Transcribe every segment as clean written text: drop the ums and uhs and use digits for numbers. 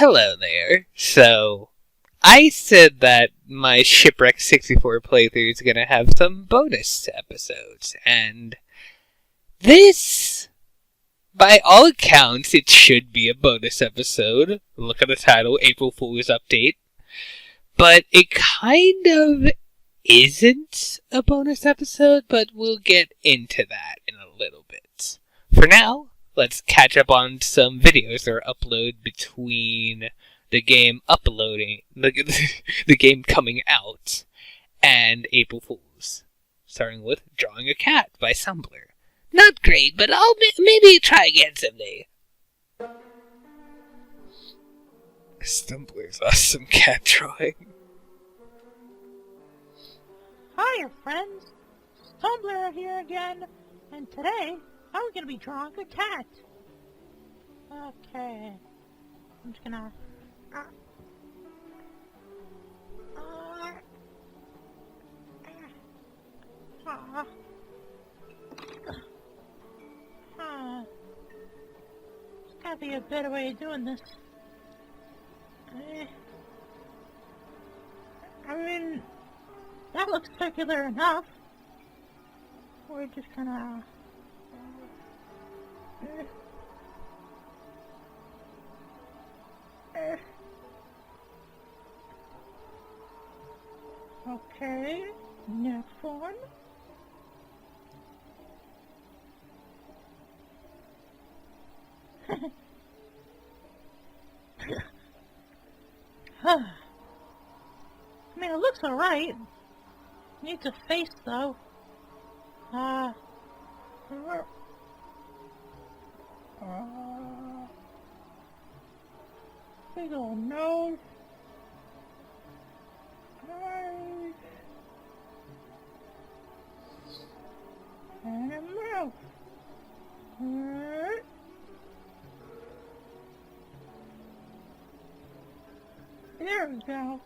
Hello there. So, I said that my Shipwrecked 64 playthrough is going to have some bonus episodes, and this, by all accounts, it should be a bonus episode. Look at the title, April Fool's Update. But it kind of isn't a bonus episode, but we'll get into that in a little bit. For now, let's catch up on some videos that are uploaded between the game uploading, the game coming out, and April Fools. Starting with Drawing a Cat by Sumbler. Not great, but I'll maybe try again someday. Stumbler's awesome cat drawing. Hiya, friends. Stumbler here again, and today I'm gonna be drawing a cat. Okay, I'm just gonna. There's gotta be a better way of doing this. I mean, that looks circular enough. We're just gonna. Okay, next one. I mean, it looks alright. Needs a face, though. Big old nose. Eyes. And a mouth. There we go.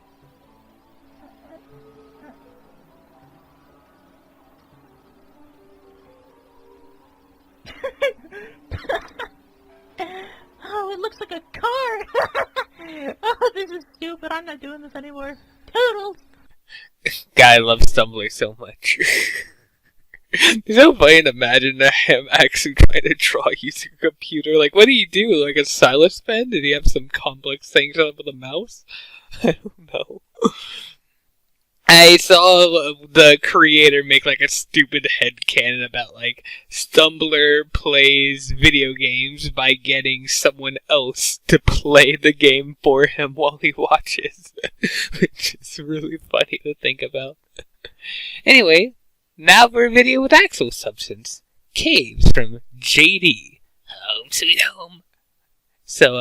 Oh, it looks like a car! Oh, this is stupid. I'm not doing this anymore. Toodles! Guy loves Stumbler so much. It's so funny to imagine him actually trying to draw using a computer. Like, what do you do? Like a stylus pen? Did he have some complex thing set up with a mouse? I don't know. I saw the creator make like a stupid headcanon about like Stumbler plays video games by getting someone else to play the game for him while he watches. Which is really funny to think about. Anyway, now for a video with actual substance. Caves from JD. Home sweet home. So,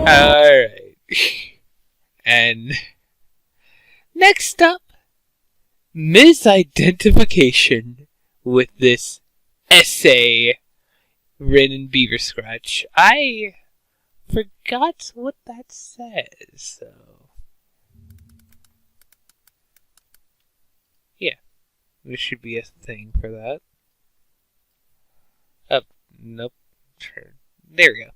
alright. And next up, misidentification with this essay written in Beaver Scratch. I forgot what that says, so yeah, there should be a thing for that. Nope. There we go.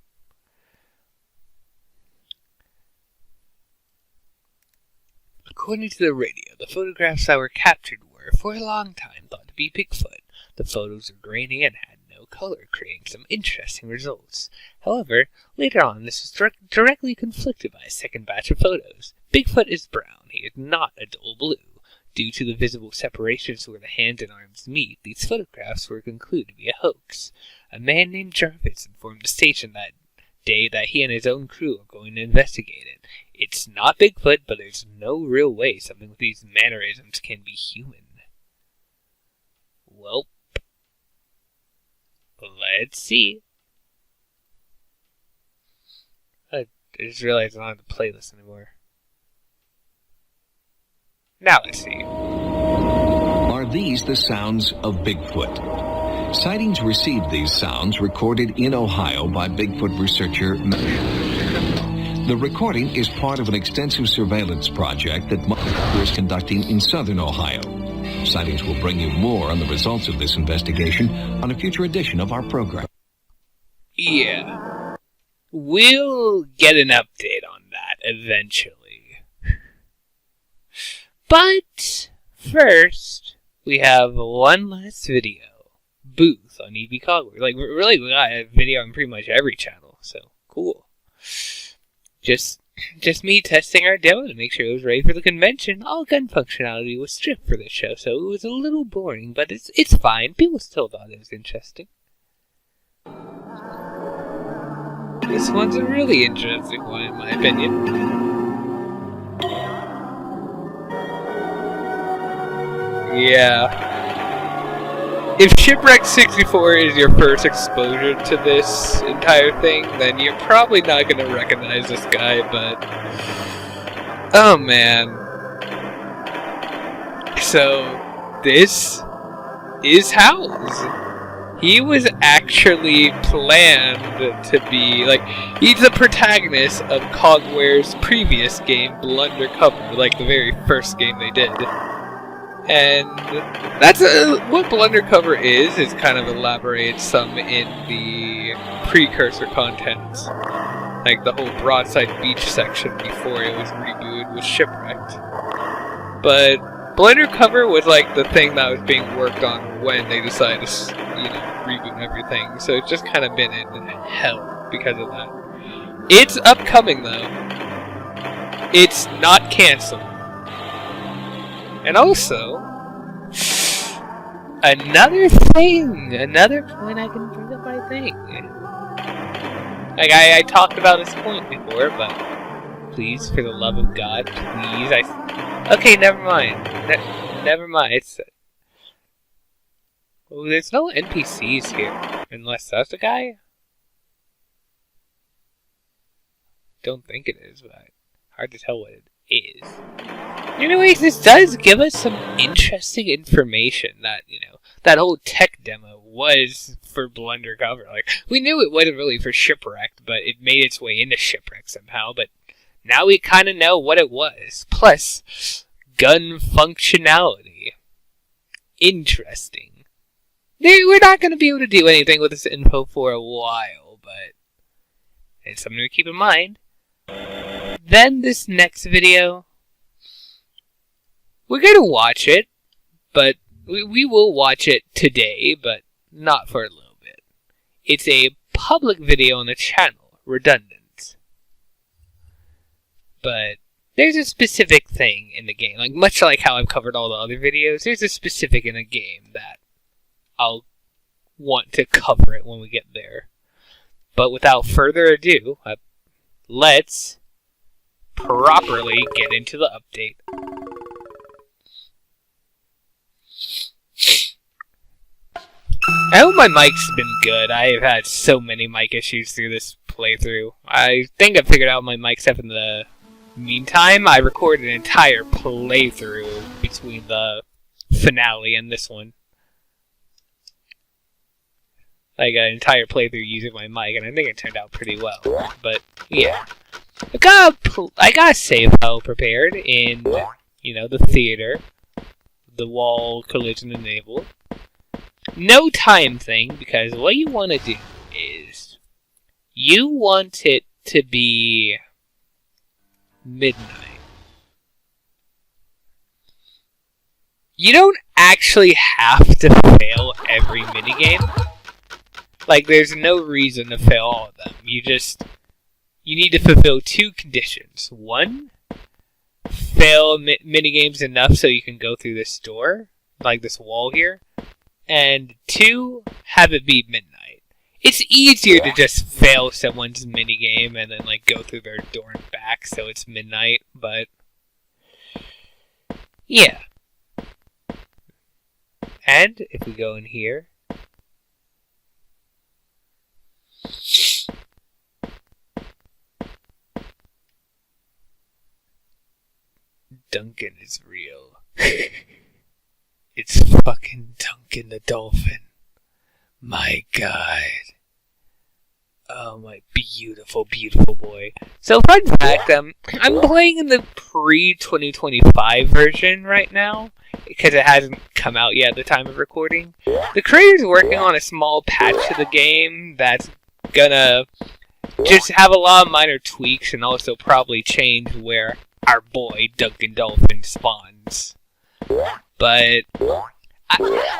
According to the radio, the photographs that were captured were, for a long time, thought to be Bigfoot. The photos were grainy and had no color, creating some interesting results. However, later on, this was directly conflicted by a second batch of photos. Bigfoot is brown. He is not a dull blue. Due to the visible separations where the hands and arms meet, these photographs were concluded to be a hoax. A man named Jarvis informed the station that day that he and his own crew are going to investigate it. It's not Bigfoot, but there's no real way something with these mannerisms can be human. Well, let's see. I just realized I don't have the playlist anymore. Now let's see. Are these the sounds of Bigfoot? Sightings received these sounds recorded in Ohio by Bigfoot researcher. The recording is part of an extensive surveillance project that is conducting in southern Ohio. Sightings will bring you more on the results of this investigation on a future edition of our program. Yeah. We'll get an update on that eventually. But first, we have one last video. Booth on EB Cogware. Like, really, we got a video on pretty much every channel, so cool. Just me testing our demo to make sure it was ready for the convention. All gun functionality was stripped for this show, so it was a little boring, but it's fine. People still thought it was interesting. This one's a really interesting one, in my opinion. Yeah. If Shipwrecked 64 is your first exposure to this entire thing, then you're probably not going to recognize this guy, but... Oh, man. So, this is Howls. He was actually planned to be, like, he's the protagonist of Cogware's previous game, Blundercover, like the very first game they did. And that's what Blundercover is kind of elaborated some in the precursor content. Like the whole Broadside Beach section before it was rebooted with Shipwrecked. But Blundercover was like the thing that was being worked on when they decided to, reboot everything. So it's just kind of been in hell because of that. It's upcoming though. It's not canceled. And also, another point I can bring up, I think. Like, I talked about this point before, but please, for the love of God, please, okay, never mind. Never mind. Well, there's no NPCs here, unless that's the guy? Don't think it is, but hard to tell what it is. Anyways, this does give us some interesting information that, that whole tech demo was for Blundercover. Like, we knew it wasn't really for Shipwrecked, but it made its way into Shipwrecked somehow, but now we kind of know what it was. Plus, gun functionality. Interesting. We're not going to be able to do anything with this info for a while, but it's something to keep in mind. Then this next video, we're going to watch it, but we will watch it today, but not for a little bit. It's a public video on the channel, redundant. But there's a specific thing in the game, like much like how I've covered all the other videos, there's a specific in the game that I'll want to cover it when we get there. But without further ado, let's properly get into the update. I hope my mic's been good. I have had so many mic issues through this playthrough. I think I figured out my mic stuff in the meantime. I recorded an entire playthrough between the finale and this one. Like an entire playthrough using my mic, and I think it turned out pretty well. But yeah, I got a save file prepared in, the theater. The wall collision enabled. No time thing, because what you want to do is you want it to be midnight. You don't actually have to fail every minigame. Like, there's no reason to fail all of them. You need to fulfill two conditions. One, fail minigames enough so you can go through this door, like this wall here. And two, have it be midnight. It's easier to just fail someone's minigame and then, go through their door and back so it's midnight, but yeah. And if we go in here, Duncan is real. It's fucking Duncan the dolphin. My God. Oh, my beautiful, beautiful boy. So, fun fact, I'm playing in the pre-2025 version right now, because it hasn't come out yet at the time of recording. The creator's working on a small patch to the game that's gonna just have a lot of minor tweaks and also probably change where our boy Duncan Dolphin spawns. But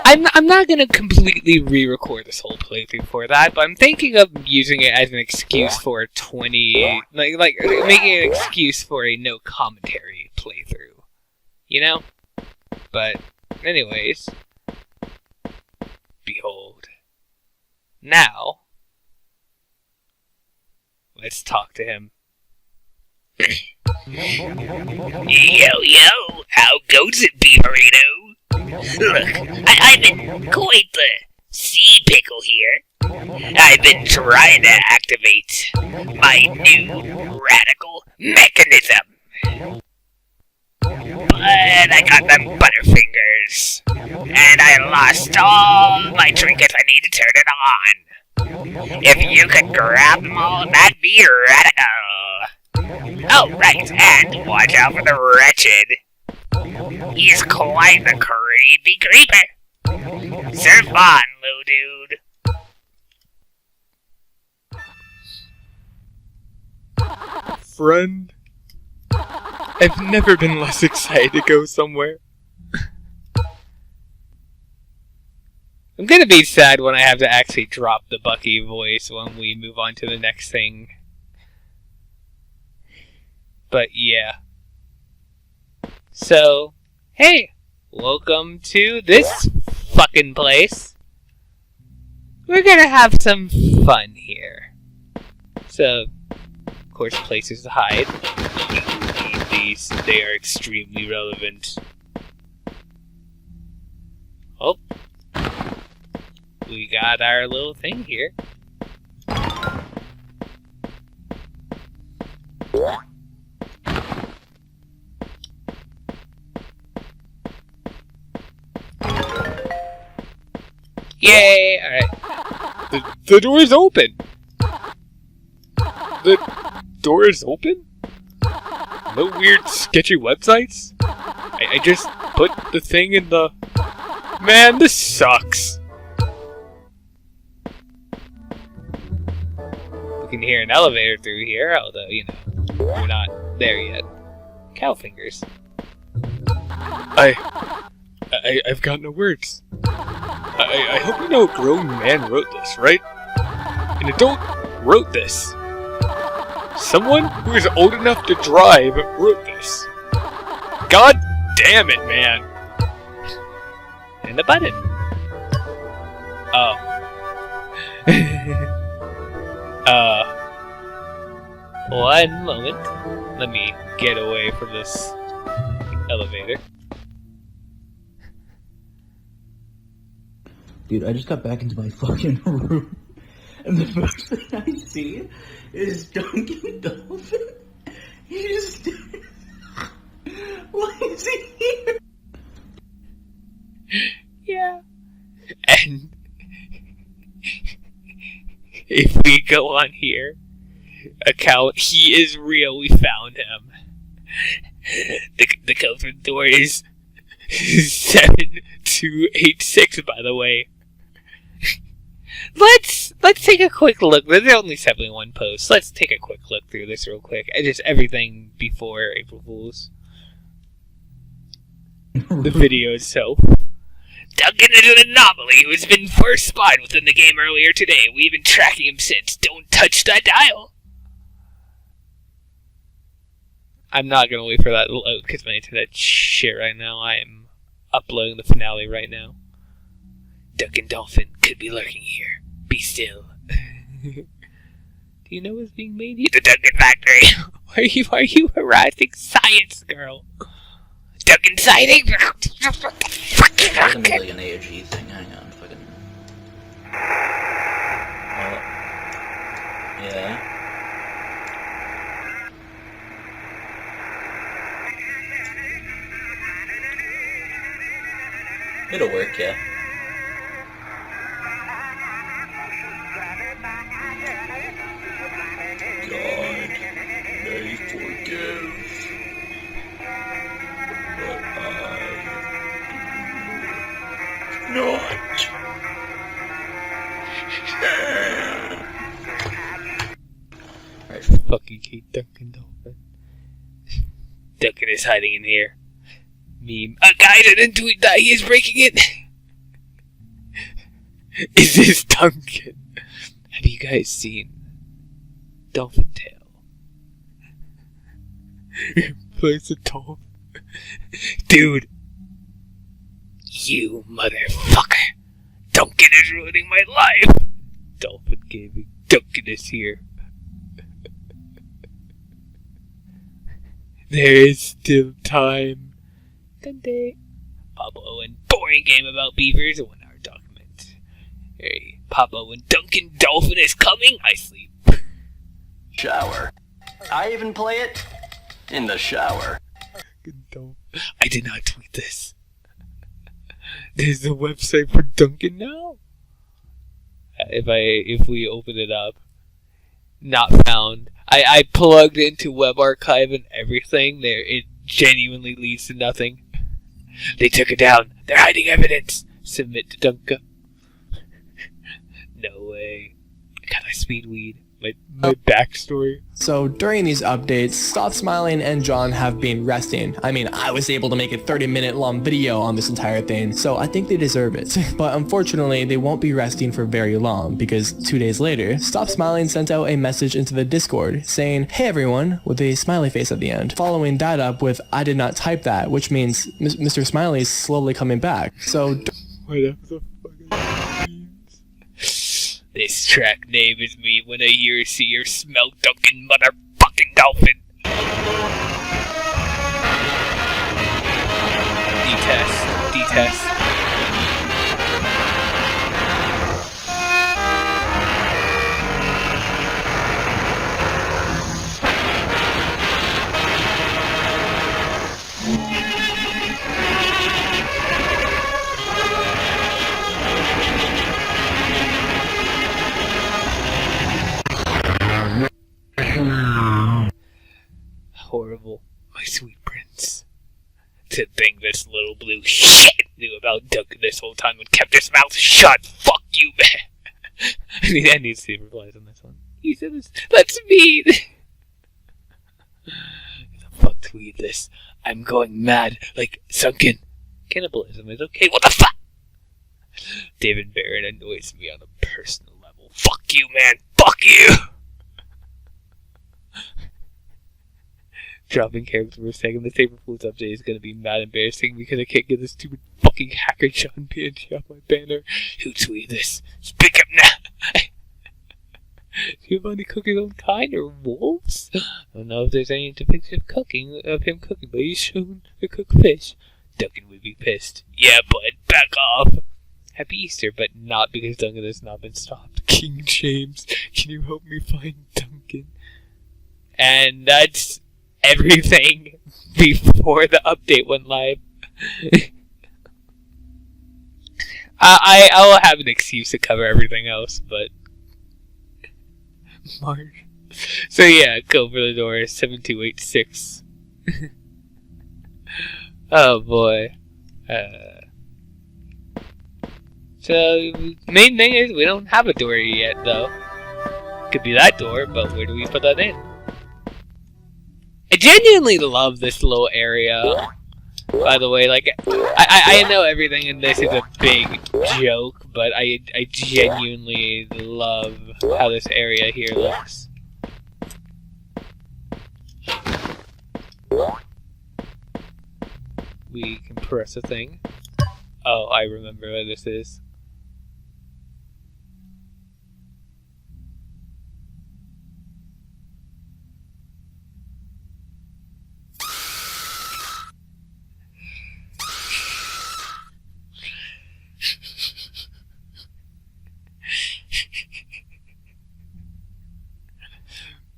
I'm not gonna completely re-record this whole playthrough for that, but I'm thinking of using it as an excuse for a like making an excuse for a no commentary playthrough, you know? But anyways, behold. Now, let's talk to him. Yo, how goes it, Beaverito? Look, I've been quite the sea pickle here. I've been trying to activate my new radical mechanism. But I got them butterfingers, and I lost all my trinkets I need to turn it on. If you could grab them all, that'd be radical. Oh, right, and watch out for the wretched. He's quite the creepy creeper. Surf on, little dude. Friend, I've never been less excited to go somewhere. I'm gonna be sad when I have to actually drop the Bucky voice when we move on to the next thing. But yeah. So, hey, welcome to this fucking place. We're gonna have some fun here. So, of course, places to hide. They are extremely relevant. Oh. We got our little thing here. Yay! Alright. The door is open! The door is open? No weird sketchy websites? I just put the thing in the... Man, this sucks! We can hear an elevator through here, although, you know, we're not there yet. Cow fingers. I've got no words. I hope you know a grown man wrote this, right? An adult wrote this. Someone who is old enough to drive wrote this. God damn it, man. And the button. Oh. One moment. Let me get away from this elevator. Dude, I just got back into my fucking room, and the first thing I see is Duncan Dolphin. He just... Why is he here? Yeah. And... if we go on here, account, he is real, we found him. The code for the door is 7286, by the way. Let's take a quick look. There's only 71 posts. Let's take a quick look through this real quick. Just everything before April Fools. The video itself. Duncan is an anomaly who has been first spotted within the game earlier today. We've been tracking him since. Don't touch that dial. I'm not gonna wait for that to load because my internet shit right now. I am uploading the finale right now. Duncan Dolphin could be lurking here. Be still. Do you know what's being made here? The Duncan Factory. Are you harassing science, girl? Duncan sighting? What the fuck? It's gonna be like an AOG thing. Hang on, fucking. Yeah. It'll work, yeah. God, may forgive, but I do not. I fucking hate Duncan Dolphin. Duncan is hiding in here. Meme. A guy didn't tweet that he is breaking it. Is this Duncan? Have you guys seen Dolphin Tail? He plays a dolphin. Dude. You motherfucker. Duncan is ruining my life. Dolphin Gaming. Duncan is here. There is still time. Dundee. Pablo and boring game about beavers. A 1 hour document. Hey, Pablo and Duncan Dolphin is coming. I sleep. Shower. I even play it in the shower. I did not tweet this. There's a website for Duncan now. If we open it up, not found. I plugged into Web Archive and everything. There, it genuinely leads to nothing. They took it down. They're hiding evidence. Submit to Duncan. No way. God, I speed weed. My backstory. So during these updates, Stop Smiling and John have been resting. I mean, I was able to make a 30-minute long video on this entire thing, so I think they deserve it. But unfortunately, they won't be resting for very long, because 2 days later, Stop Smiling sent out a message into the Discord saying, "Hey everyone," with a smiley face at the end. Following that up with, "I did not type that," which means Mr. Smiley is slowly coming back. So Whatever the fuck means. This track name is me when I hear, see, or smell Duncan motherfucking Dolphin. Detest. Horrible, my sweet prince. To think this little blue shit knew about Duncan this whole time and kept his mouth shut. Fuck you, man. I need to see replies on this one. You said this. That's mean. The fuck tweet this. I'm going mad, like sunken. Cannibalism is okay. What the fuck? David Barrett annoys me on a personal level. Fuck you, man. Fuck you. Dropping character for a second. The Saber Foods update is gonna be mad embarrassing because I can't get this stupid fucking hacker John PNG off my banner. Who tweeted this? Speak up now. Giovanni cook his own kind or wolves? I don't know if there's any depiction of him cooking, but he's shown to cook fish. Duncan would be pissed. Yeah, bud, back off. Happy Easter, but not because Duncan has not been stopped. King James, can you help me find Duncan? And that's everything before the update went live. I'll have an excuse to cover everything else, but March. So yeah, go for the door 7286. Oh boy. So main thing is we don't have a door yet though. Could be that door, but where do we put that in? I genuinely love this little area. By the way, like I know everything in this is a big joke, but I genuinely love how this area here looks. We can press a thing. Oh, I remember what this is.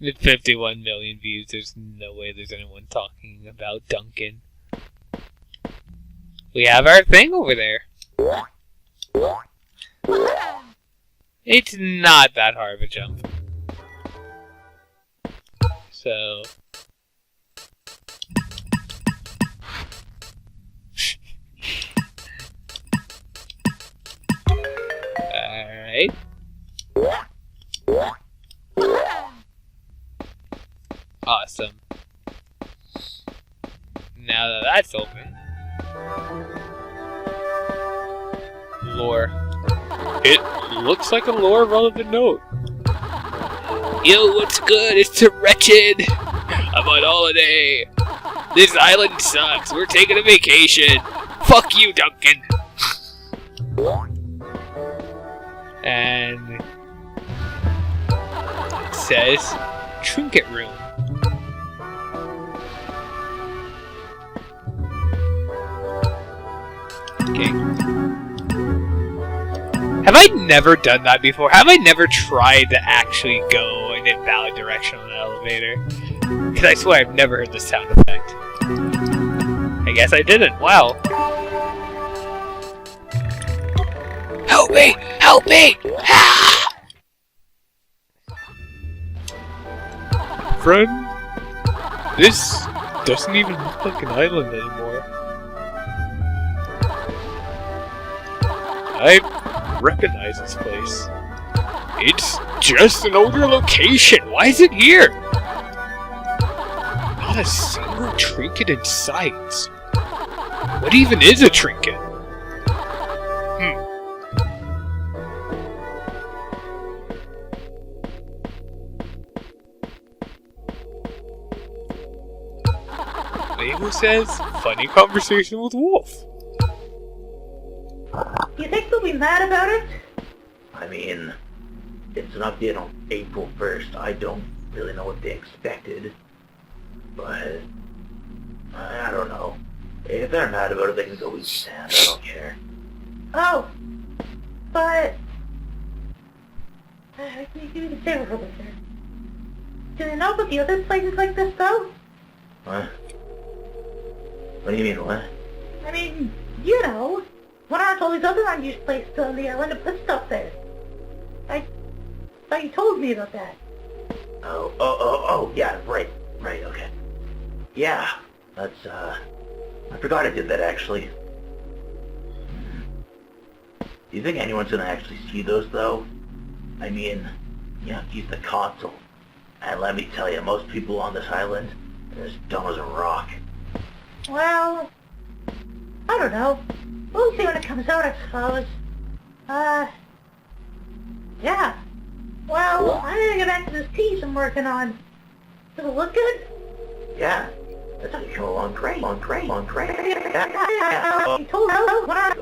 With 51 million views, there's no way there's anyone talking about Duncan. We have our thing over there. It's not that hard of a jump. So... Alright. Awesome. Now that that's open... Lore. It looks like a lore relevant note. Yo, what's good? It's a wretched. I'm on holiday. This island sucks. We're taking a vacation. Fuck you, Duncan. And it says trinket room. Okay. Have I never done that before? Have I never tried to actually go in a valid direction on an elevator? Because I swear I've never heard the sound effect. I guess I didn't. Wow. Help me! Help me! Ah! Friend, this doesn't even look like an island anymore. I recognize this place. It's just an older location. Why is it here? Not a single trinket in sight. What even is a trinket? Label says, funny conversation with Wolf. You think they'll be mad about it? I mean, it's an update on April 1st. I don't really know what they expected. But, I don't know. If they're mad about it, they can go eat sand. I don't care. Oh, but... Can you give me the favor for this, sir? Do they know about the other places like this, though? What? What do you mean, what? I mean, you know, what aren't all these other unused places on the island to put stuff there? I thought you told me about that. Oh, yeah, right, okay. Yeah, that's, I forgot I did that, actually. Do you think anyone's gonna actually see those, though? I mean, you have to use the console. And let me tell you, most people on this island are as dumb as a rock. Well, I don't know. We'll see when it comes out, I suppose. Yeah. Well, I'm gonna get back to this piece I'm working on. Does it look good? Yeah. That's how you come along great. You told me what I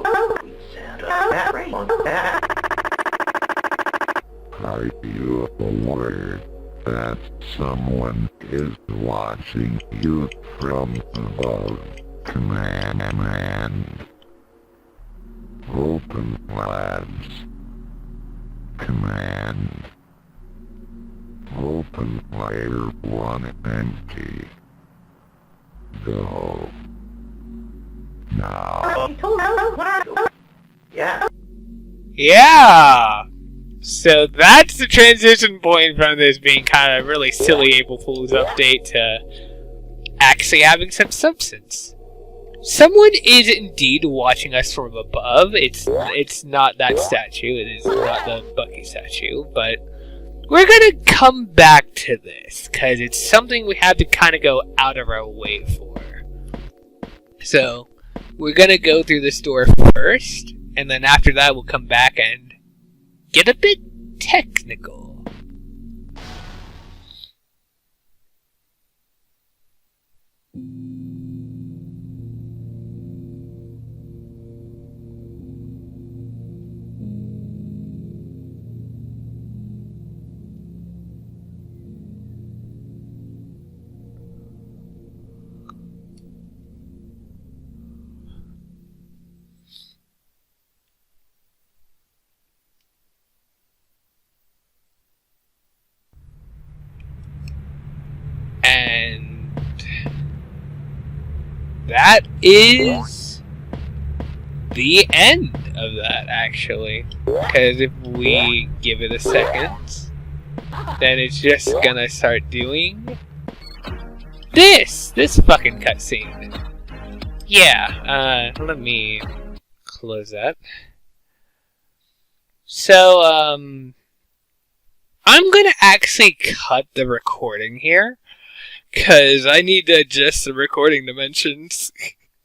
Are you aware that someone is watching you from above? Command. Open labs. Command. Open layer 1 empty. Go. Now. Yeah. Yeah! So that's the transition point from this being kind of really silly April Fool's update to actually having some substance. Someone is indeed watching us from above. It's not that statue. It is not the Bucky statue, but we're gonna come back to this because it's something we have to kind of go out of our way for. So we're gonna go through this door first, and then after that we'll come back and get a bit technical. And that is the end of that, actually. Because if we give it a second, then it's just gonna start doing this fucking cutscene. Yeah, let me close that. So, I'm gonna actually cut the recording here, cause I need to adjust the recording dimensions.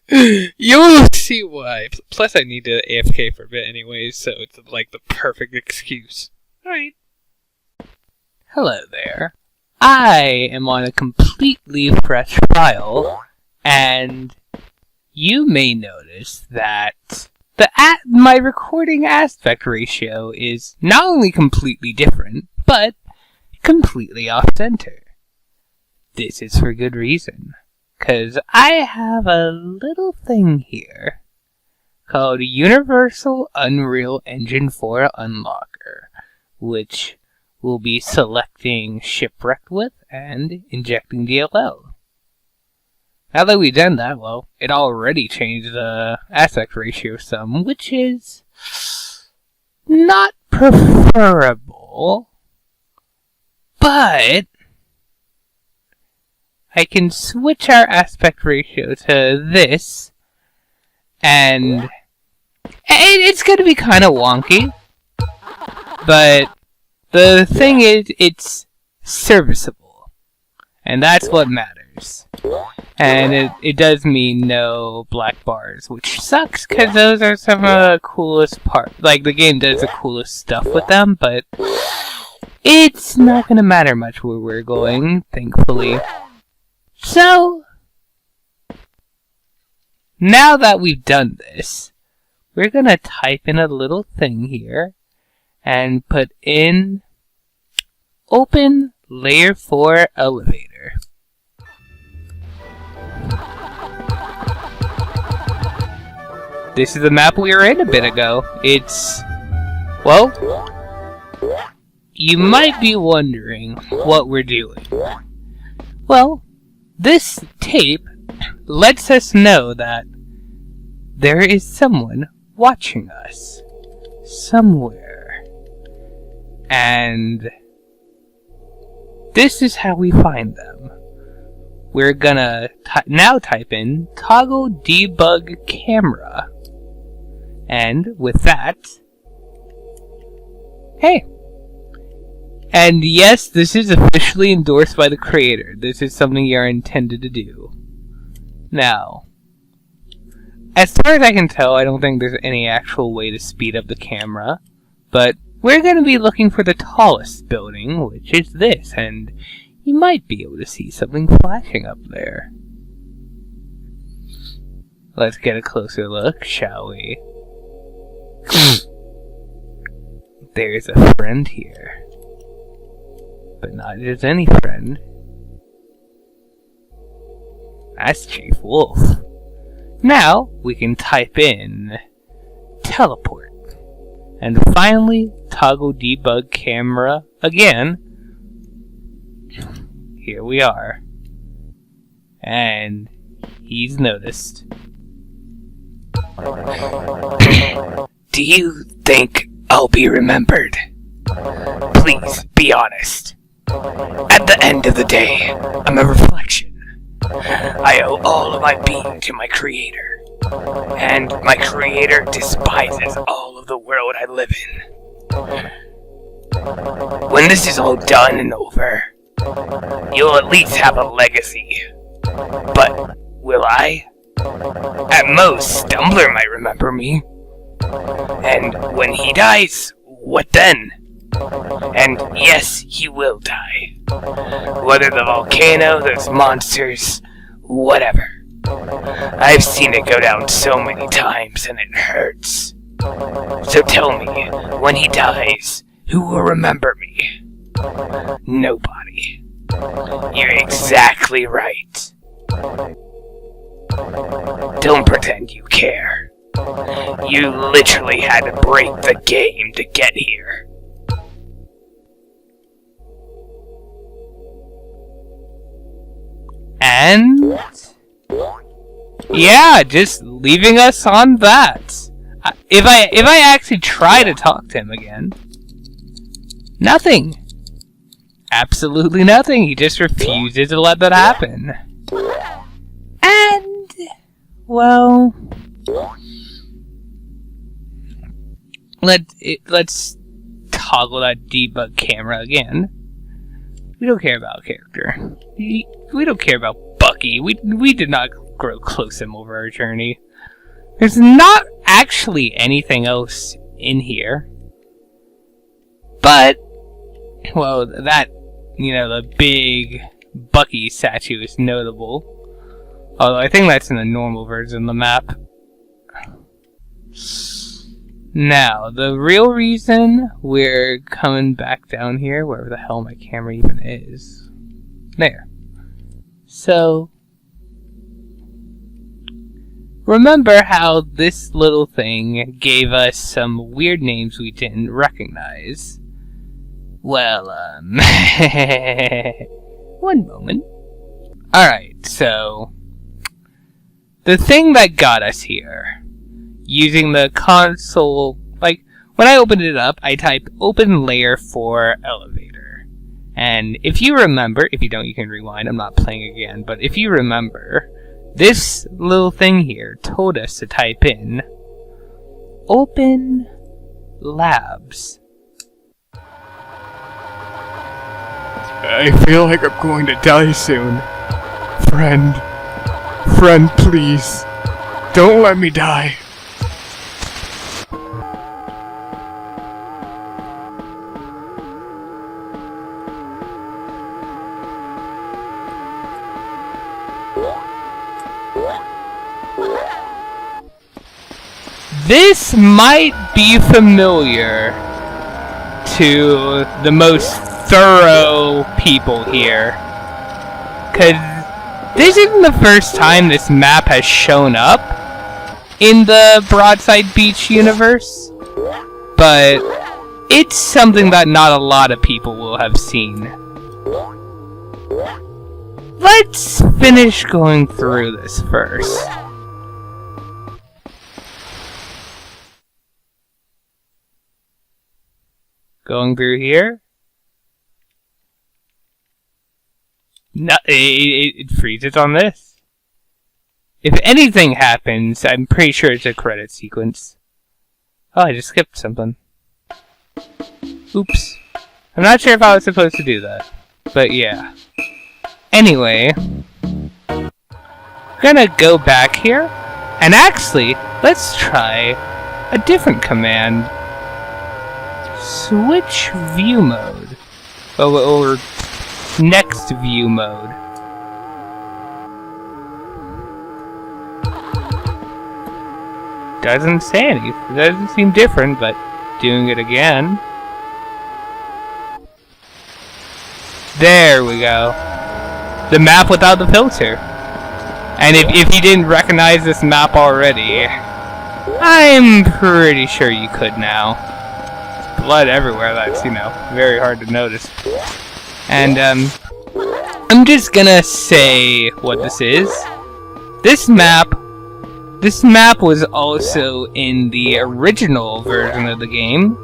You'll see why. Plus, I need to AFK for a bit anyways, so it's like the perfect excuse. Alright. Hello there. I am on a completely fresh file, and you may notice that my recording aspect ratio is not only completely different, but completely off-center. This is for good reason, because I have a little thing here called Universal Unreal Engine 4 Unlocker, which we'll be selecting Shipwrecked with and injecting DLL. Now that we've done that, well, it already changed the aspect ratio some, which is not preferable, but I can switch our aspect ratio to this, and it's going to be kind of wonky, but the thing is, it's serviceable, and that's what matters. And it does mean no black bars, which sucks, because those are some of the coolest parts. Like, the game does the coolest stuff with them, but it's not going to matter much where we're going, thankfully. So, now that we've done this, we're going to type in a little thing here, and put in open layer 4 elevator. This is the map we were in a bit ago. It's, well, you might be wondering what we're doing. Well, this tape lets us know that there is someone watching us somewhere. And this is how we find them. We're gonna now type in toggle debug camera. And with that, hey! And yes, this is officially endorsed by the creator. This is something you're intended to do. Now, as far as I can tell, I don't think there's any actual way to speed up the camera, but we're going to be looking for the tallest building, which is this, and you might be able to see something flashing up there. Let's get a closer look, shall we? There's a friend here. But not just any friend. That's Chief Wolf. Now, we can type in teleport. And finally, toggle debug camera again. Here we are. And he's noticed. Do you think I'll be remembered? Please, be honest. At the end of the day, I'm a reflection. I owe all of my being to my creator. And my creator despises all of the world I live in. When this is all done and over, you'll at least have a legacy. But will I? At most, Stumbler might remember me. And when he dies, what then? And yes, he will die. Whether the volcano, those monsters, whatever. I've seen it go down so many times and it hurts. So tell me, when he dies, who will remember me? Nobody. You're exactly right. Don't pretend you care. You literally had to break the game to get here. And yeah, just leaving us on that. if I actually try to talk to him again, nothing. Absolutely nothing. He just refuses to let that happen. And, well, let's toggle that debug camera again. We don't care about character. We don't care about Bucky. We did not grow close to him over our journey. There's not actually anything else in here. But, well, that, the big Bucky statue is notable. Although I think that's in the normal version of the map. Now, the real reason we're coming back down here, wherever the hell my camera even is. There. So, remember how this little thing gave us some weird names we didn't recognize? Well, one moment. Alright, so, the thing that got us here, using the console, when I opened it up, I typed open layer for elevator. And if you remember, if you don't, you can rewind, I'm not playing again, but if you remember, this little thing here told us to type in open labs. I feel like I'm going to die soon. Friend, please, don't let me die. This might be familiar to the most thorough people here, because this isn't the first time this map has shown up in the Broadside Beach universe, but it's something that not a lot of people will have seen. Let's finish going through this first. Going through here? No, it freezes on this. If anything happens, I'm pretty sure it's a credit sequence. Oh, I just skipped something. Oops. I'm not sure if I was supposed to do that. But yeah. Anyway. I'm gonna go back here. And actually, let's try a different command. Switch view mode. Or next view mode. Doesn't say anything. Doesn't seem different, but doing it again. There we go. The map without the filter. And if you didn't recognize this map already, I'm pretty sure you could now. Blood everywhere, that's, very hard to notice. And, I'm just gonna say what this is. This map was also in the original version of the game.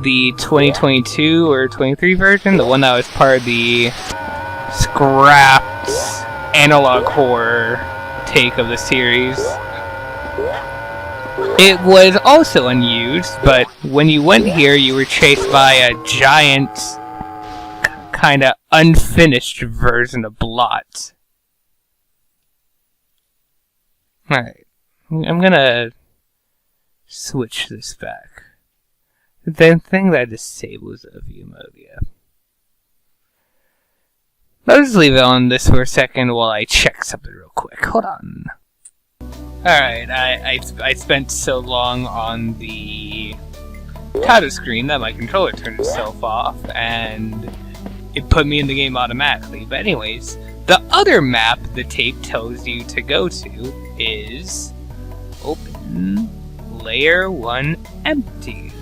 The 2022 or 23 version, the one that was part of the scrapped analog horror take of the series. It was also unused, but when you went here, you were chased by a giant, kinda unfinished version of Blot. Alright, I'm gonna switch this back. The thing that disables the view mode, yeah. Let's leave it on this for a second while I check something real quick. Hold on. Alright, I spent so long on the title screen that my controller turned itself off, and it put me in the game automatically. But anyways, the other map the tape tells you to go to is open layer 1 empty.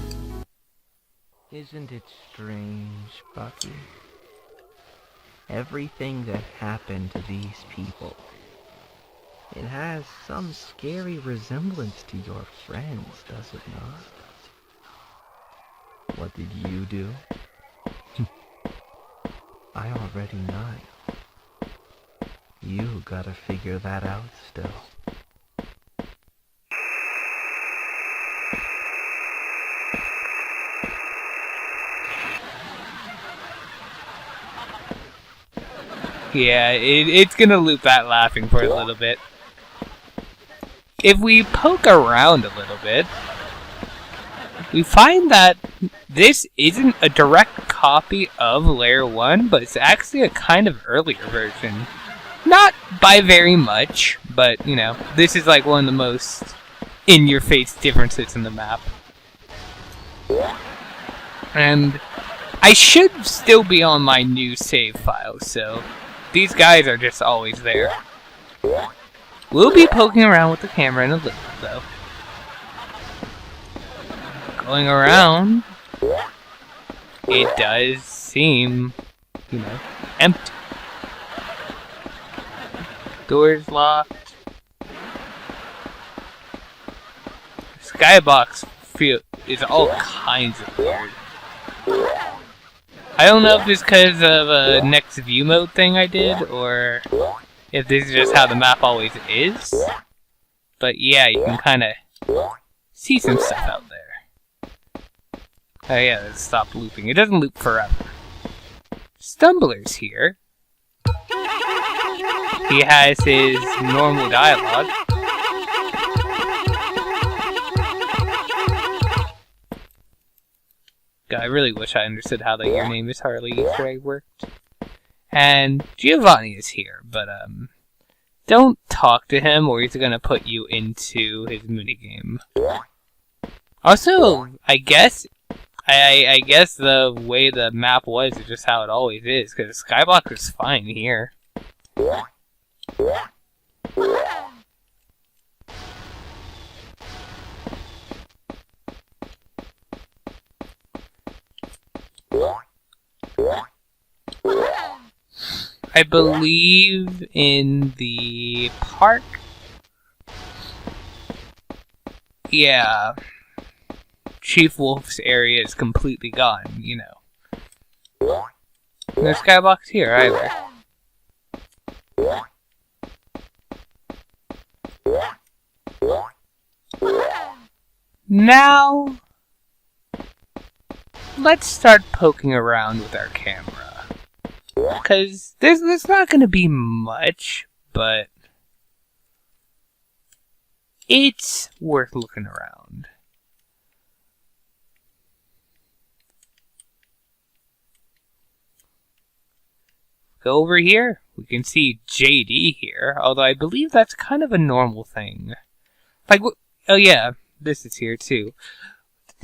Isn't it strange, Bucky? Everything that happened to these people, It has some scary resemblance to your friends, does it not? What did you do? I already know. You gotta figure that out still. Yeah, it's gonna loop that laughing for a little bit. If we poke around a little bit, we find that this isn't a direct copy of Layer 1, but it's actually a kind of earlier version. Not by very much, but, you know, this is like one of the most in-your-face differences in the map. And I should still be on my new save file, so these guys are just always there. We'll be poking around with the camera in a little, though. Going around, it does seem, you know, empty. Doors locked. Skybox is all kinds of weird. I don't know if it's because of a next view mode thing I did, or if this is just how the map always is. But yeah, you can kind of see some stuff out there. Oh yeah, let's stop looping. It doesn't loop forever. Stumbler's here. He has his normal dialogue. God, I really wish I understood how the Your Name is Harley Easter egg worked. And Giovanni is here, but don't talk to him or he's gonna put you into his minigame. Also, I guess the way the map was is just how it always is, because Skyblock is fine here. I believe in the park. Yeah. Chief Wolf's area is completely gone, you know. No skybox here either. Now, let's start poking around with our camera. Because there's not going to be much, but it's worth looking around. Go over here. We can see JD here, although I believe that's kind of a normal thing. Like, oh yeah, this is here too.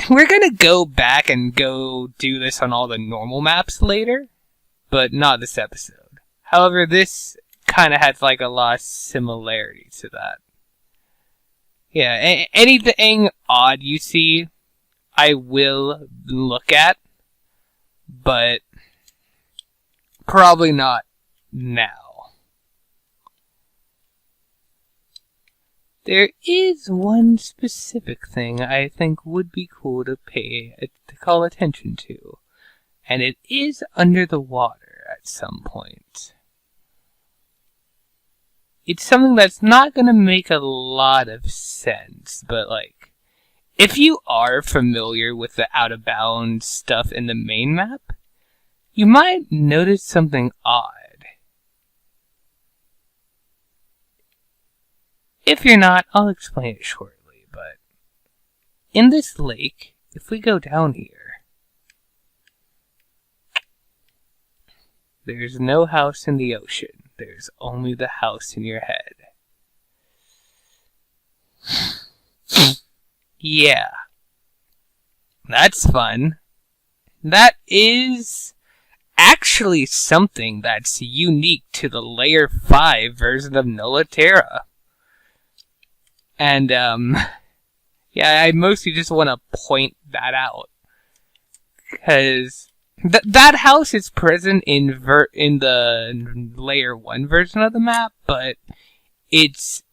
We're gonna go back and go do this on all the normal maps later, but not this episode. However, this kind of has like a lot of similarity to that. Yeah, anything odd you see, I will look at, but probably not now. There is one specific thing I think would be cool to call attention to, and it is under the water at some point. It's something that's not going to make a lot of sense, but like, if you are familiar with the out-of-bounds stuff in the main map, you might notice something odd. If you're not, I'll explain it shortly, but in this lake, if we go down here, there's no house in the ocean. There's only the house in your head. Yeah. That's fun. That is actually something that's unique to the Layer 5 version of Nulla Terra. And, yeah, I mostly just want to point that out. Because that house is present in the Layer 1 version of the map, but it's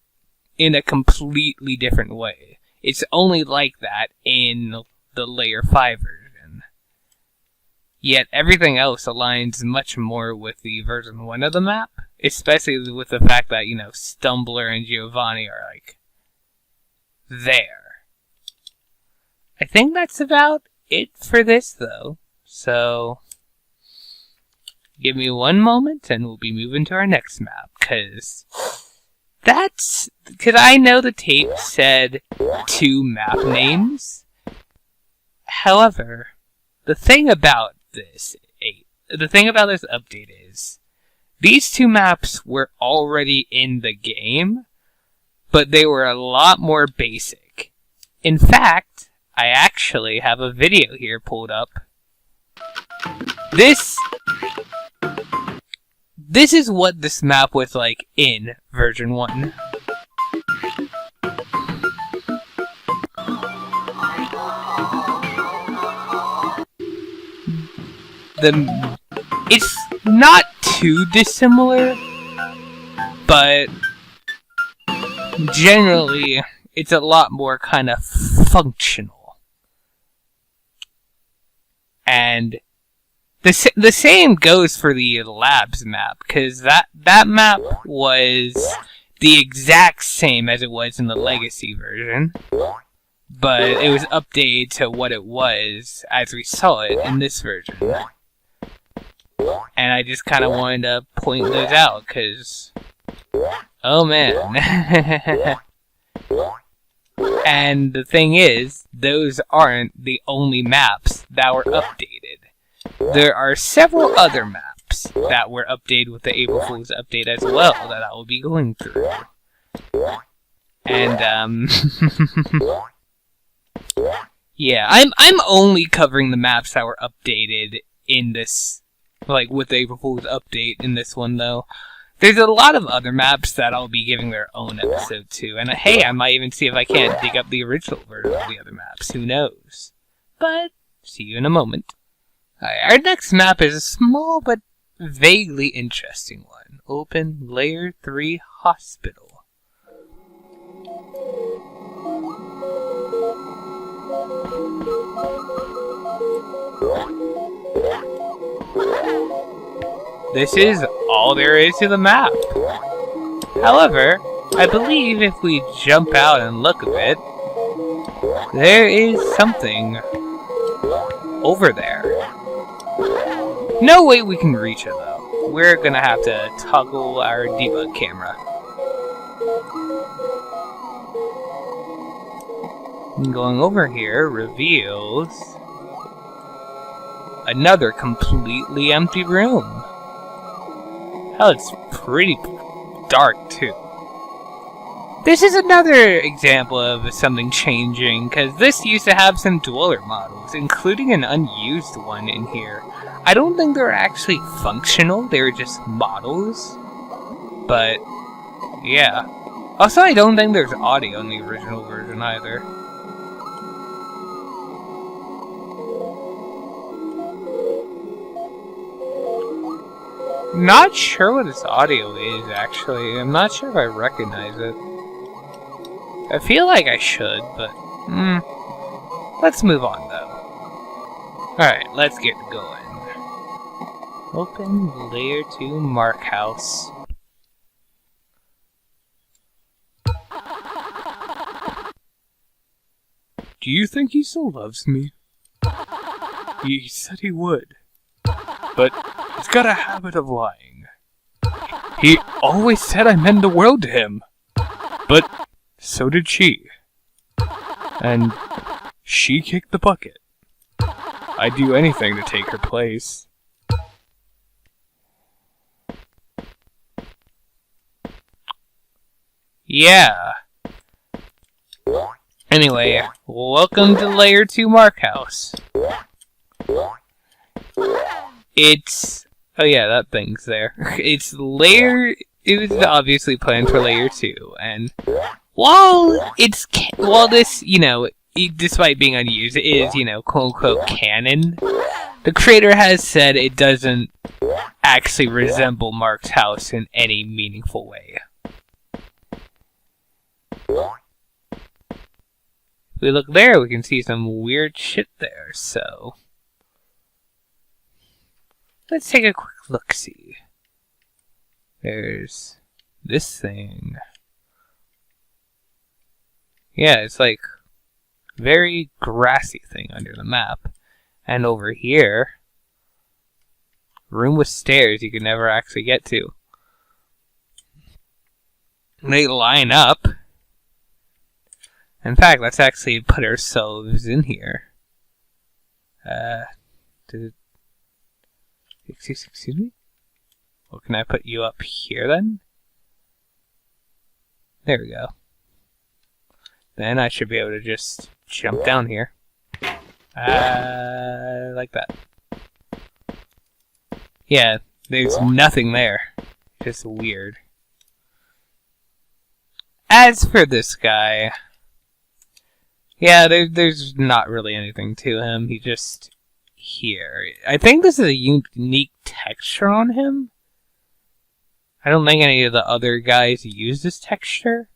in a completely different way. It's only like that in the Layer 5 version. Yet everything else aligns much more with the version 1 of the map, especially with the fact that, Stumbler and Giovanni are, there. I think that's about it for this, though. So, give me one moment and we'll be moving to our next map, because I know the tape said 2 map names. However, the thing about this update is, these 2 maps were already in the game, but they were a lot more basic. In fact, I actually have a video here pulled up. This is what this map was like in version 1. It's not too dissimilar, but generally it's a lot more kind of functional. And the same goes for the labs map, because that map was the exact same as it was in the Legacy version, but it was updated to what it was as we saw it in this version. And I just kind of wanted to point those out, because, oh man. And the thing is, those aren't the only maps that were updated. There are several other maps that were updated with the April Fool's update as well that I will be going through. And, yeah, I'm only covering the maps that were updated in this, with the April Fool's update in this one, though. There's a lot of other maps that I'll be giving their own episode to, and hey, I might even see if I can't dig up the original version of the other maps, who knows. But, see you in a moment. Our next map is a small but vaguely interesting one. Open Layer 3 Hospital. This is all there is to the map. However, I believe if we jump out and look a bit, there is something over there. No way we can reach it though. We're gonna have to toggle our debug camera. And going over here reveals another completely empty room. Hell, it's pretty dark too. This is another example of something changing, because this used to have some dweller models, including an unused one in here. I don't think they're actually functional, they were just models. But, yeah. Also, I don't think there's audio in the original version either. Not sure what this audio is, actually. I'm not sure if I recognize it. I feel like I should, but... let's move on, though. Alright, let's get going. Open Layer 2 Mark House. Do you think he still loves me? He said he would. But he's got a habit of lying. He always said I meant the world to him. But so did she. And she kicked the bucket. I'd do anything to take her place. Yeah. Anyway, welcome to Layer 2 Mark House. It's... oh yeah, that thing's there. It was obviously planned for Layer 2, and while this, despite being unused, it is, quote-unquote canon, the creator has said it doesn't actually resemble Mark's house in any meaningful way. If we look there, we can see some weird shit there, so... Let's take a quick look-see. There's this thing. Yeah, it's like very grassy thing under the map. And over here, room with stairs you can never actually get to. They line up. In fact, let's actually put ourselves in here. Excuse me? Well, can I put you up here then? There we go. Then I should be able to just jump down here. Like that. Yeah, there's nothing there. Just weird. As for this guy... Yeah, there's not really anything to him. He just... here. I think this is a unique texture on him. I don't think any of the other guys use this texture.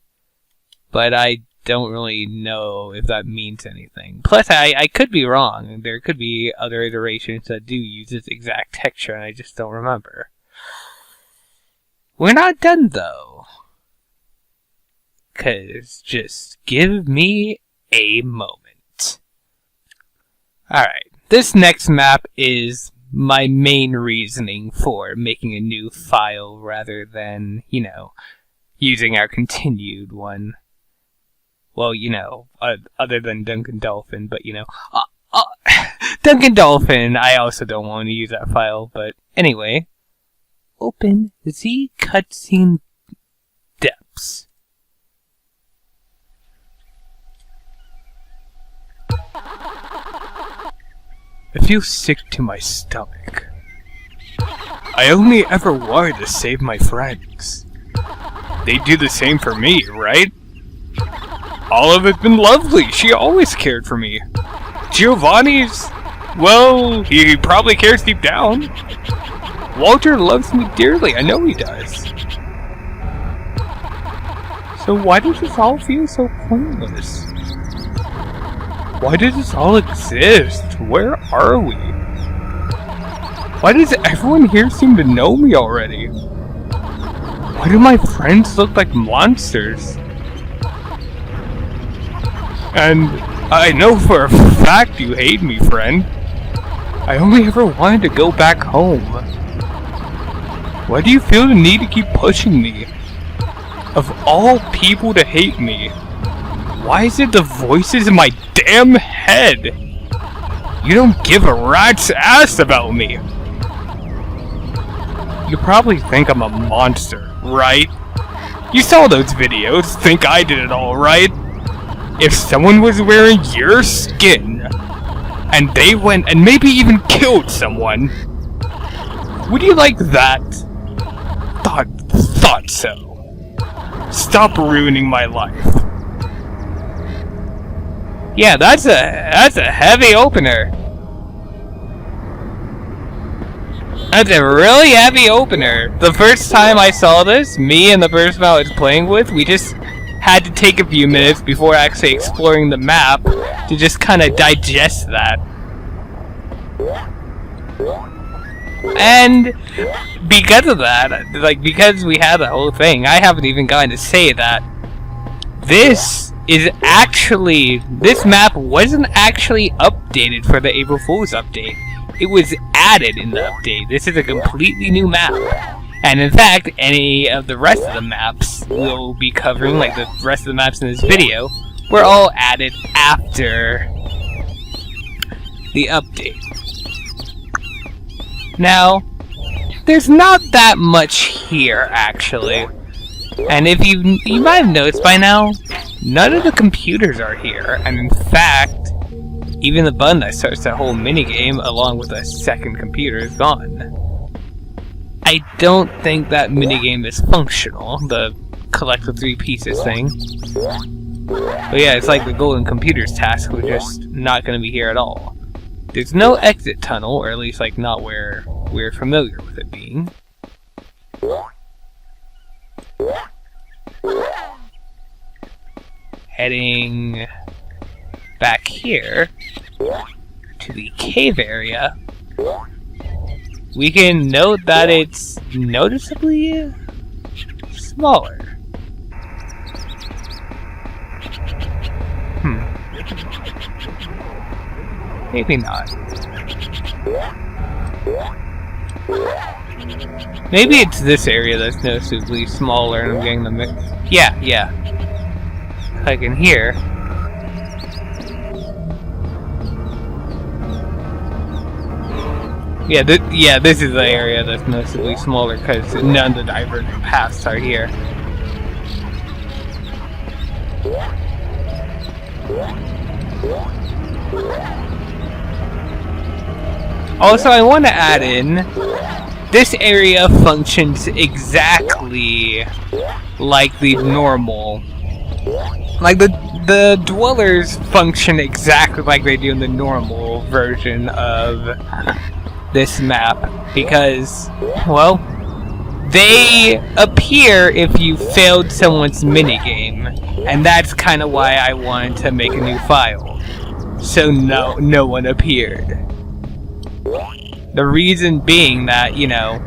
But I don't really know if that means anything. Plus, I could be wrong. There could be other iterations that do use this exact texture, and I just don't remember. We're not done, though. 'Cause just give me a moment. Alright, this next map is my main reasoning for making a new file rather than, you know, using our continued one. Well, you know, other than Duncan Dolphin, but you know, Duncan Dolphin, I also don't want to use that file, but anyway. Open Z cutscene depths. I feel sick to my stomach. I only ever wanted to save my friends. They do the same for me, right? Olive has been lovely. She always cared for me. Giovanni's... well, he probably cares deep down. Walter loves me dearly. I know he does. So why does this all feel so pointless? Why does this all exist? Where are we? Why does everyone here seem to know me already? Why do my friends look like monsters? And I know for a fact you hate me, friend. I only ever wanted to go back home. Why do you feel the need to keep pushing me? Of all people to hate me, why is it the voices in my damn head? You don't give a rat's ass about me. You probably think I'm a monster, right? You saw those videos, think I did it all, right? If someone was wearing your skin, and they went and maybe even killed someone, would you like that? Thought so. Stop ruining my life. Yeah, that's a heavy opener. That's a really heavy opener. The first time I saw this, me and the person I was playing with, we just had to take a few minutes before actually exploring the map to just kind of digest that. And because of that, like, because we had the whole thing, I haven't even gotten to say that this map wasn't actually updated for the April Fool's update. It was added in the update. This is a completely new map. And in fact, any of the rest of the maps we'll be covering, like the rest of the maps in this video, were all added after the update. Now, there's not that much here, actually. And if you might have noticed by now, none of the computers are here. And in fact, even the button that starts that whole minigame, along with a second computer, is gone. I don't think that minigame is functional, the collect the 3 pieces thing. But yeah, it's like the golden computers task was just not going to be here at all. There's no exit tunnel, or at least like not where we're familiar with it being. Heading back here to the cave area, we can note that it's noticeably smaller. Maybe not. Maybe it's this area that's noticeably smaller and I'm getting the mix. Yeah. Like in here. Yeah, this is the area that's noticeably smaller because none of the divergent paths are here. Also, I want to add in, this area functions exactly like the normal. Like, the dwellers function exactly like they do in the normal version of this map. Because, well, they appear if you failed someone's minigame. And that's kind of why I wanted to make a new file. So no one appeared. The reason being that, you know,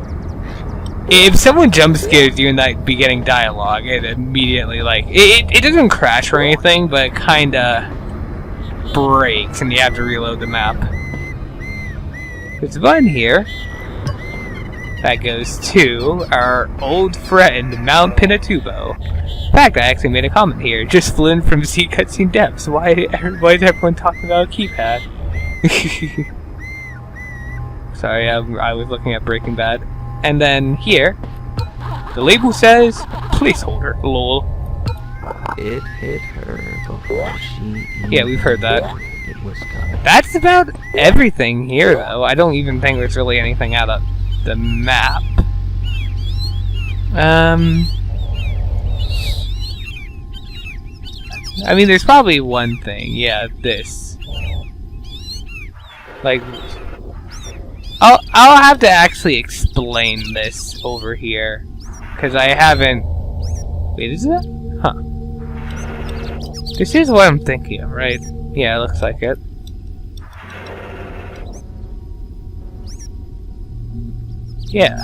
if someone jump scares you in that beginning dialogue, it immediately, like, it doesn't crash or anything, but it kinda breaks and you have to reload the map. There's a button here that goes to our old friend, Mount Pinatubo. In fact, I actually made a comment here. Just flew in from Z cutscene depths. Why is everyone talking about a keypad? Sorry, I was looking at Breaking Bad. And then here, the label says placeholder. Lol. It hit her before she... Yeah, we've heard that. It was coming. That's about everything here, though. I don't even think there's really anything out of the map. I mean, there's probably one thing. Yeah, this. Like, I'll have to actually explain this over here, because I haven't... Wait, is it? Huh. This is what I'm thinking of, right? Yeah, it looks like it. Yeah.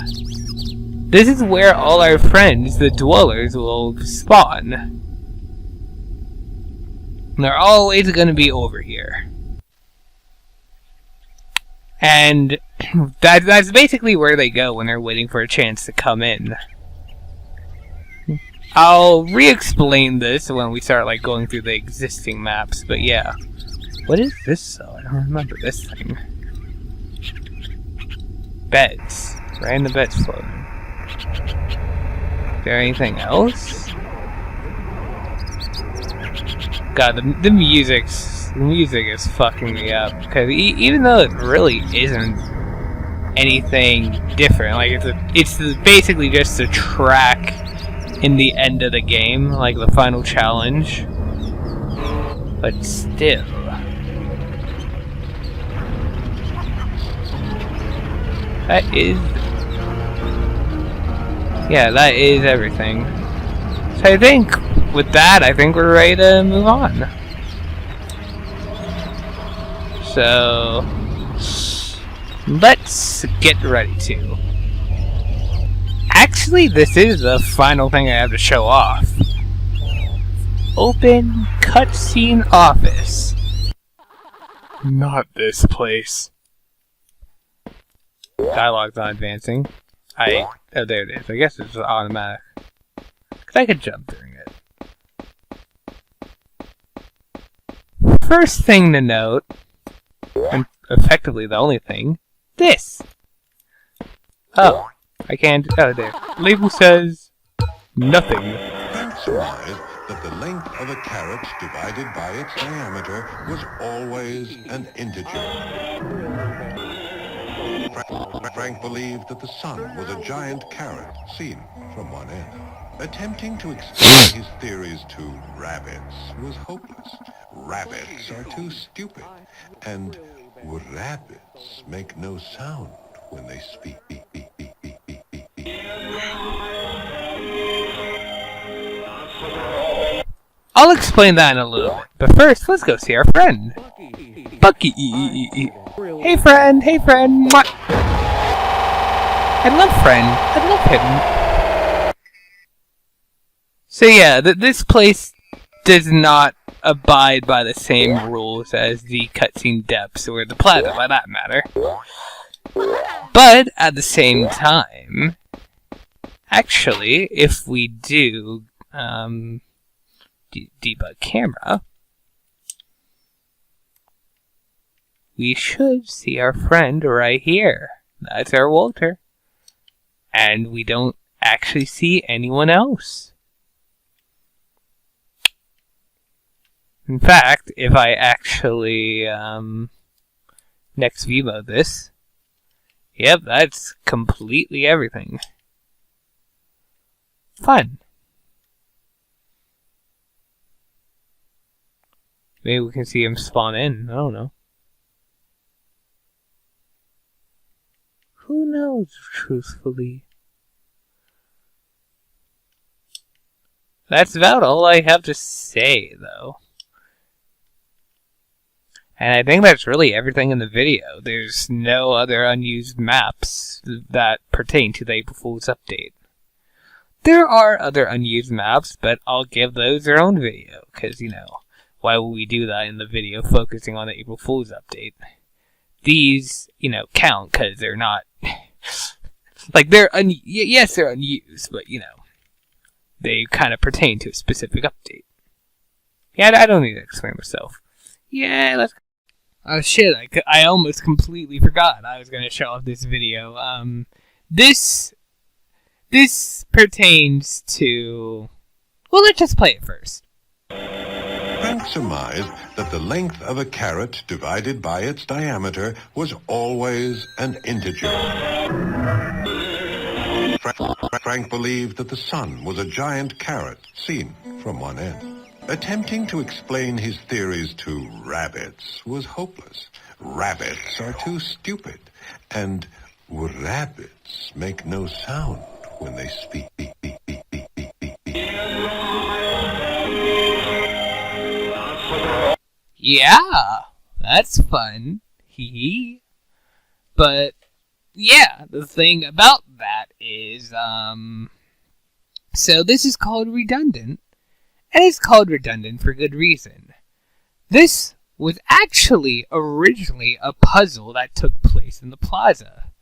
This is where all our friends, the dwellers, will spawn. And they're always going to be over here. And that's basically where they go when they're waiting for a chance to come in. I'll re-explain this when we start like going through the existing maps, but yeah. What is this though? I don't remember this thing. Beds. Random beds floating. Is there anything else? God, the music is fucking me up, because even though it really isn't anything different, like it's basically just a track in the end of the game, like the final challenge, but still. That is everything. So I think with that, I think we're ready to move on. So let's get ready to. Actually, this is the final thing I have to show off. Open cutscene office. Not this place. Dialogue's not advancing. Oh, there it is. I guess it's automatic. Because I could jump during it. First thing to note, and effectively the only thing, this. Oh, I can't. Oh, there. Label says nothing. Frank surmised that the length of a carrot divided by its diameter was always an integer. Frank believed that the sun was a giant carrot seen from one end. Attempting to explain his theories to rabbits was hopeless. Rabbits are too stupid, and rabbits make no sound when they speak. I'll I'll explain that in a little bit. But first, let's go see our friend. Bucky. Hey friend. Mwah. I love friend. I love him. So yeah, this place does not abide by the same rules as the cutscene depths or the plaza, by that matter. But at the same time, actually, if we do debug camera, we should see our friend right here. That's our Walter. And we don't actually see anyone else. In fact, if I actually next view mode this, yep, that's completely everything. Fun. Maybe we can see him spawn in. I don't know. Who knows, truthfully? That's about all I have to say, though. And I think that's really everything in the video. There's no other unused maps that pertain to the April Fool's update. There are other unused maps, but I'll give those their own video, because, you know, why would we do that in the video focusing on the April Fool's update? These, you know, count, because they're not... like, yes, they're unused, but, you know, they kind of pertain to a specific update. Yeah, I don't need to explain myself. Yeah, let's... Oh shit, I almost completely forgot I was going to show off this video. This pertains to... Well, let's just play it first. Frank surmised that the length of a carrot divided by its diameter was always an integer. Frank believed that the sun was a giant carrot seen from one end. Attempting to explain his theories to rabbits was hopeless. Rabbits are too stupid, and rabbits make no sound when they speak. Yeah, that's fun. Hee. But, yeah, the thing about that is, so this is called redundant. And it's called redundant for good reason. This was actually originally a puzzle that took place in the plaza.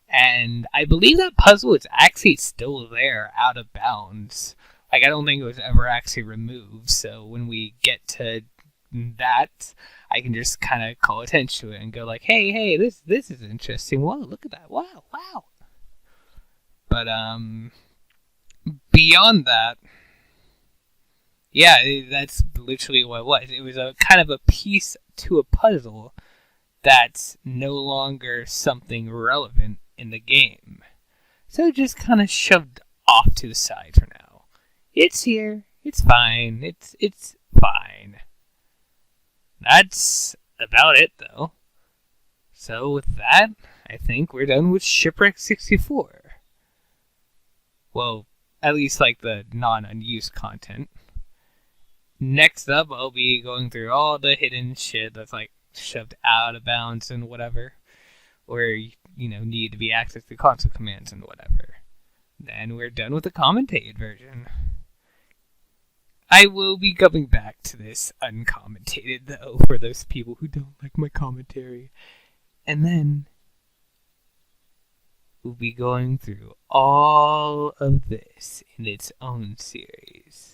And I believe that puzzle is actually still there, out of bounds. Like, I don't think it was ever actually removed. So when we get to that, I can just kind of call attention to it and go like, hey, this is interesting. Whoa, look at that. Wow. But, beyond that, yeah, that's literally what it was. It was a kind of a piece to a puzzle that's no longer something relevant in the game. So just kind of shoved off to the side for now. It's here. It's fine. It's fine. That's about it, though. So with that, I think we're done with Shipwrecked 64. Well, at least like the non-unused content. Next up, I'll be going through all the hidden shit that's like shoved out of bounds and whatever, or you know, need to be accessed through console commands and whatever. Then we're done with the commentated version. I will be coming back to this uncommentated though, for those people who don't like my commentary. And then we'll be going through all of this in its own series.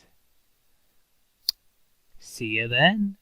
See you then.